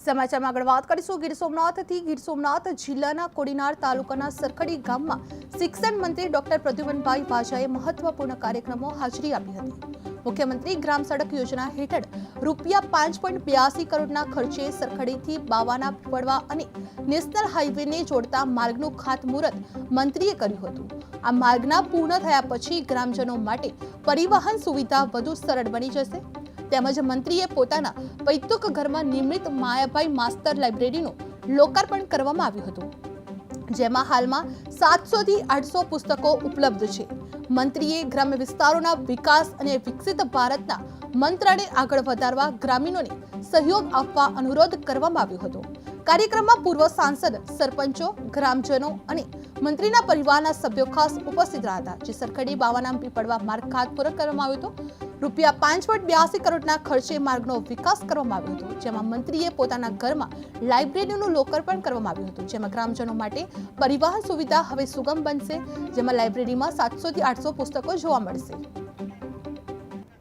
સમાચારમાં આગળ વાત કરીશું ગીર સોમનાથથી। ગીર સોમનાથ જિલ્લાના કોડીનાર તાલુકાના સરખડી ગામમાં શિક્ષણ મંત્રી ડોક્ટર પ્રદ્યુમનભાઈ વાજાએ મહત્વપૂર્ણ કાર્યક્રમો હાજરી આપી હતી। મુખ્યમંત્રી ગ્રામ સડક યોજના હેઠળ રૂપિયા 5.82 કરોડના ખર્ચે સરખડીથી બાવાના પડવા અને નેશનલ હાઈવેને જોડતા માર્ગનું ખાતમુહૂર્ત મંત્રીએ કર્યું હતું। આ માર્ગના પૂર્ણ થયા પછી ગ્રામજનો માટે પરિવહન સુવિધા વધુ સરળ બની જશે। તેમજ મંત્રીએ પોતાના પૈતૃક ઘરમાં નિર્મિત માયાભાઈ માસ્ટર લાઇબ્રેરીનું લોકાર્પણ કરવામાં આવ્યું હતું, જેમાં હાલમાં 700 થી 800 પુસ્તકો ઉપલબ્ધ છે। મંત્રીએ ગ્રામ્ય વિસ્તારોના વિકાસ અને વિકસિત ભારતના મંત્રને આગળ વધારવા ગ્રામીણોને સહયોગ આપવા અનુરોધ કરવામાં આવ્યો હતો। કાર્યક્રમમાં પૂર્વ સાંસદ, સરપંચો, ગ્રામજનો અને મંત્રીના પરિવારના સભ્યો ખાસ ઉપસ્થિત રહ્યા હતા, જે સરખડી બાવાના પીપળવા માર્ગ ખાતમુહૂર્ત કરવામાં આવ્યું હતું। રૂપિયા 5.82 કરોડના ખર્ચે માર્ગનો વિકાસ કરવામાં આવ્યો હતો, જેમાં મંત્રીએ પોતાના ઘરમાં લાઇબ્રેરીનું લોકાર્પણ કરવામાં આવ્યું હતું, જેમાં ગ્રામજનો માટે પરિવહન સુવિધા હવે સુગમ બનશે, જેમાં લાઇબ્રેરીમાં 700 થી 800 પુસ્તકો જોવા મળશે।